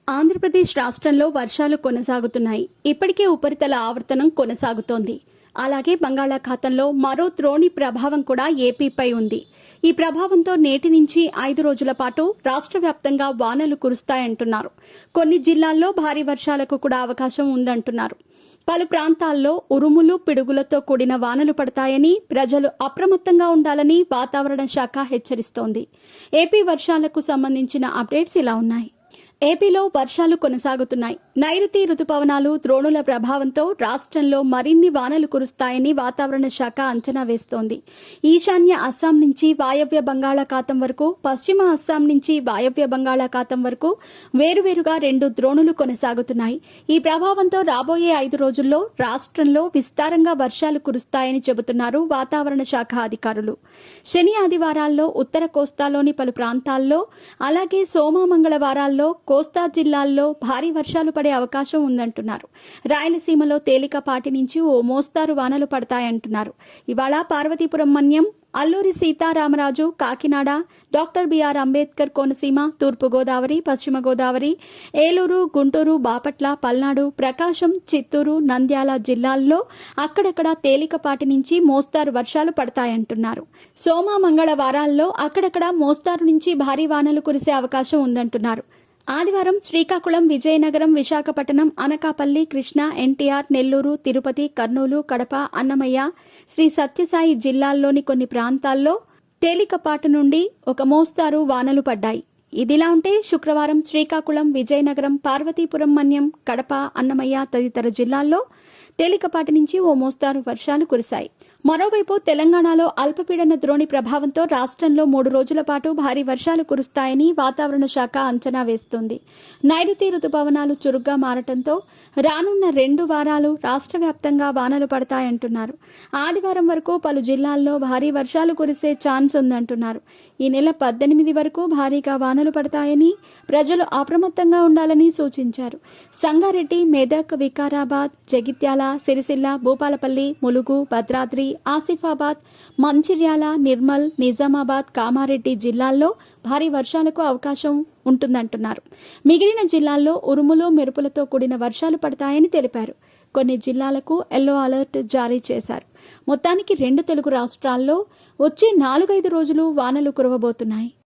ఆంధ్రప్రదేశ్ రాష్ట్రంలో వర్షాలు కొనసాగుతున్నాయి. ఇప్పటికే ఉపరితల ఆవర్తనం కొనసాగుతోంది. అలాగే బంగాళాఖాతంలో మరో ద్రోణి ప్రభావం కూడా ఏపీపై ఉంది. ఈ ప్రభావంతో నేటి నుంచి 5 రోజుల పాటు రాష్ట్ర వ్యాప్తంగా వానలు కురుస్తాయంటున్నారు. కొన్ని జిల్లాల్లో భారీ వర్షాలకు కూడా అవకాశం ఉందంటున్నారు. పలు ప్రాంతాల్లో ఉరుములు పిడుగులతో కూడిన వానలు పడతాయని, ప్రజలు అప్రమత్తంగా ఉండాలని వాతావరణ శాఖ హెచ్చరిస్తోంది. ఏపీ వర్షాలకు సంబంధించిన అప్డేట్స్ ఇలా ఉన్నాయి. ఏపీలో వర్షాలు కొనసాగుతున్నాయి. నైరుతి రుతుపవనాలు ద్రోణుల ప్రభావంతో రాష్ట్రంలో మరిన్ని వానలు కురుస్తాయని వాతావరణ శాఖ అంచనా వేస్తోంది. ఈశాన్య అస్సాం నుంచి వాయవ్య బంగాళాఖాతం వరకు, పశ్చిమ అస్సాం నుంచి వాయవ్య బంగాళాఖాతం వరకు వేరువేరుగా 2 ద్రోణులు కొనసాగుతున్నాయి. ఈ ప్రభావంతో రాబోయే 5 రోజుల్లో రాష్ట్రంలో విస్తారంగా వర్షాలు కురుస్తాయని చెబుతున్నారు వాతావరణ శాఖ అధికారులు. శని ఆదివారాల్లో ఉత్తర కోస్తాలోని పలు ప్రాంతాల్లో, అలాగే సోమ మంగళవారాల్లో కోస్తా జిల్లాల్లో భారీ వర్షాలు పడే అవకాశం ఉందంటున్నారు. రాయలసీమలో తేలికపాటి నుంచి ఓ మోస్తారు వానలు పడతాయంటున్నారు. ఇవాళ పార్వతీపురం మన్యం, అల్లూరి సీతారామరాజు, కాకినాడ, డాక్టర్ బిఆర్ అంబేద్కర్ కోనసీమ, తూర్పుగోదావరి, పశ్చిమ గోదావరి, ఏలూరు, గుంటూరు, బాపట్ల, పల్నాడు, ప్రకాశం, చిత్తూరు, నంద్యాల జిల్లాల్లో అక్కడక్కడ తేలికపాటి నుంచి మోస్తారు వర్షాలు పడతాయంటున్నారు. సోమ మంగళవారాల్లో అక్కడక్కడ మోస్తారు నుంచి భారీ వానలు కురిసే అవకాశం ఉందంటున్నారు. ఆదివారం శ్రీకాకుళం, విజయనగరం, విశాఖపట్నం, అనకాపల్లి, కృష్ణా, ఎన్టీఆర్, నెల్లూరు, తిరుపతి, కర్నూలు, కడప, అన్నమయ్య, శ్రీ సత్యసాయి జిల్లాల్లోని కొన్ని ప్రాంతాల్లో తేలికపాటు నుండి ఒక మోస్తారు వానలు పడ్డాయి. ఇదిలా ఉంటే శుక్రవారం శ్రీకాకుళం, విజయనగరం, పార్వతీపురం మన్యం, కడప, అన్నమయ్య తదితర జిల్లాల్లో తేలికపాటి నుంచి ఓ మోస్తారు వర్షాలు కురిశాయి. మరోవైపు తెలంగాణలో అల్పపీడన ద్రోణి ప్రభావంతో రాష్ట్రంలో 3 రోజుల పాటు భారీ వర్షాలు కురుస్తాయని వాతావరణ శాఖ అంచనా వేస్తోంది. నైరుతి రుతుపవనాలు చురుగ్గా మారటంతో రానున్న 2 వారాలు రాష్ట్ర వ్యాప్తంగా వానలు పడతాయంటున్నారు. ఆదివారం వరకు పలు జిల్లాల్లో భారీ వర్షాలు కురిసే ఛాన్స్ ఉందంటున్నారు. ఈ నెల 18 వరకు భారీగా వానలు పడతాయని, ప్రజలు అప్రమత్తంగా ఉండాలని సూచించారు. సంగారెడ్డి, మెదక్, వికారాబాద్, జగిత్యాల, సిరిసిల్ల, భూపాలపల్లి, ములుగు, భద్రాద్రి, ఆసిఫాబాద్, మంచిర్యాల, నిర్మల్, నిజామాబాద్, కామారెడ్డి జిల్లాల్లో భారీ వర్షాలకు అవకాశం ఉంటుందంటున్నారు. మిగిలిన జిల్లాల్లో ఉరుములు మెరుపులతో కూడిన వర్షాలు పడతాయని తెలిపారు. కొన్ని జిల్లాలకు ఎల్లో అలర్ట్ జారీ చేశారు. మొత్తానికి 2 తెలుగు రాష్ట్రాల్లో వచ్చే 4-5 రోజులు వానలు కురవబోతున్నాయి.